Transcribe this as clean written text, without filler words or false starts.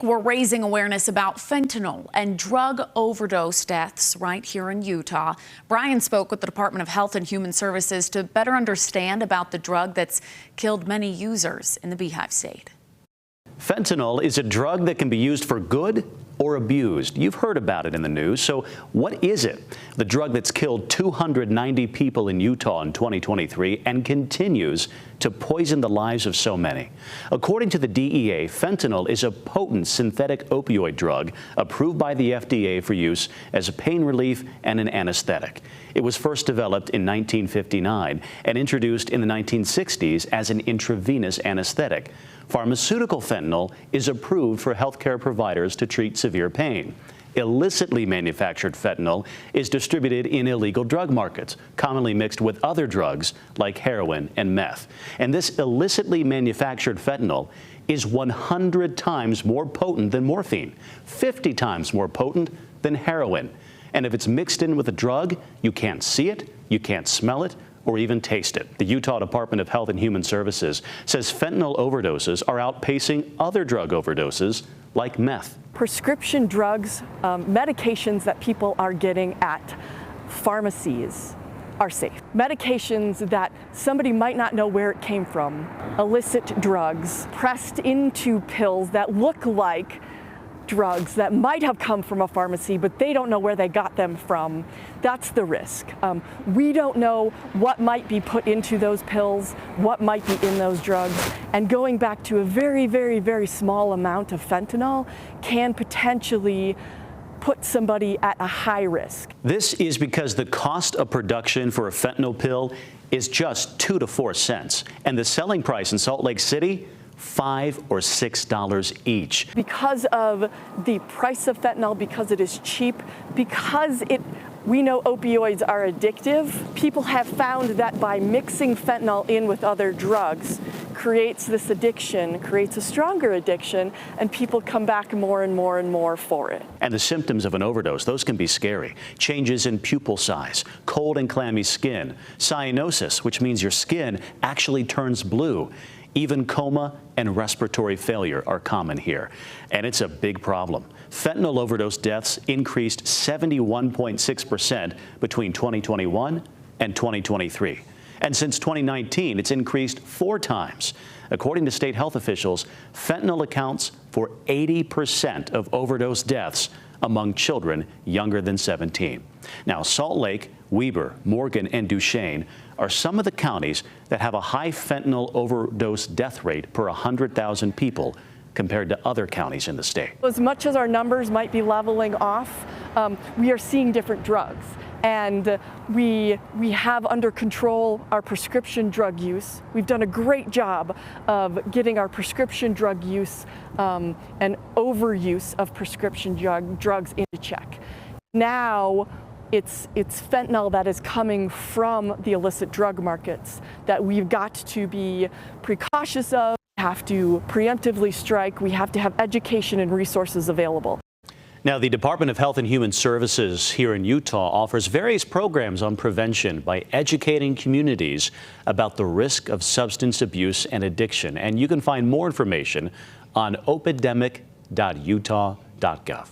We're raising awareness about fentanyl and drug overdose deaths right here in Utah. Brian spoke with the Department of Health and Human Services to better understand about the drug that's killed many users in the Beehive State. Fentanyl is a drug that can be used for good or abused. You've heard about it in the news. So what is it? The drug that's killed 290 people in Utah in 2023 and continues to poison the lives of so many. According to the DEA, fentanyl is a potent synthetic opioid drug approved by the FDA for use as a pain relief and an anesthetic. It was first developed in 1959 and introduced in the 1960s as an intravenous anesthetic. Pharmaceutical fentanyl is approved for healthcare providers to treat severe pain. Illicitly manufactured fentanyl is distributed in illegal drug markets, commonly mixed with other drugs like heroin and meth. And this illicitly manufactured fentanyl is 100 times more potent than morphine, 50 times more potent than heroin. And if it's mixed in with a drug, you can't see it, you can't smell it, or even taste it. The Utah Department of Health and Human Services says fentanyl overdoses are outpacing other drug overdoses like meth. Prescription drugs, medications that people are getting at pharmacies are safe. Medications that somebody might not know where it came from, illicit drugs pressed into pills that look like drugs that might have come from a pharmacy, but they don't know where they got them from. That's the risk. We don't know what might be put into those pills, what might be in those drugs, and going back to a very, very, very small amount of fentanyl can potentially put somebody at a high risk. This is because the cost of production for a fentanyl pill is just 2 to 4 cents, and the selling price in Salt Lake City, $5 or $6 each. Because of the price of fentanyl, because it is cheap, because we know opioids are addictive, people have found that by mixing fentanyl in with other drugs creates this addiction, creates a stronger addiction, and people come back more and more and more for it. And the symptoms of an overdose, those can be scary. Changes in pupil size, cold and clammy skin, cyanosis, which means your skin actually turns blue. Even coma and respiratory failure are common here, and it's a big problem. Fentanyl overdose deaths increased 71.6% between 2021 and 2023. And since 2019, it's increased 4 times. According to state health officials, fentanyl accounts for 80% of overdose deaths among children younger than 17. Now, Salt Lake, Weber, Morgan, and Duchesne are some of the counties that have a high fentanyl overdose death rate per 100,000 people compared to other counties in the state. As much as our numbers might be leveling off, we are seeing different drugs. And we have under control our prescription drug use. We've done a great job of getting our prescription drug use and overuse of prescription drugs into check. Now it's fentanyl that is coming from the illicit drug markets that we've got to be precautious of, have to preemptively strike, we have to have education and resources available. Now, the Department of Health and Human Services here in Utah offers various programs on prevention by educating communities about the risk of substance abuse and addiction. And you can find more information on opidemic.utah.gov.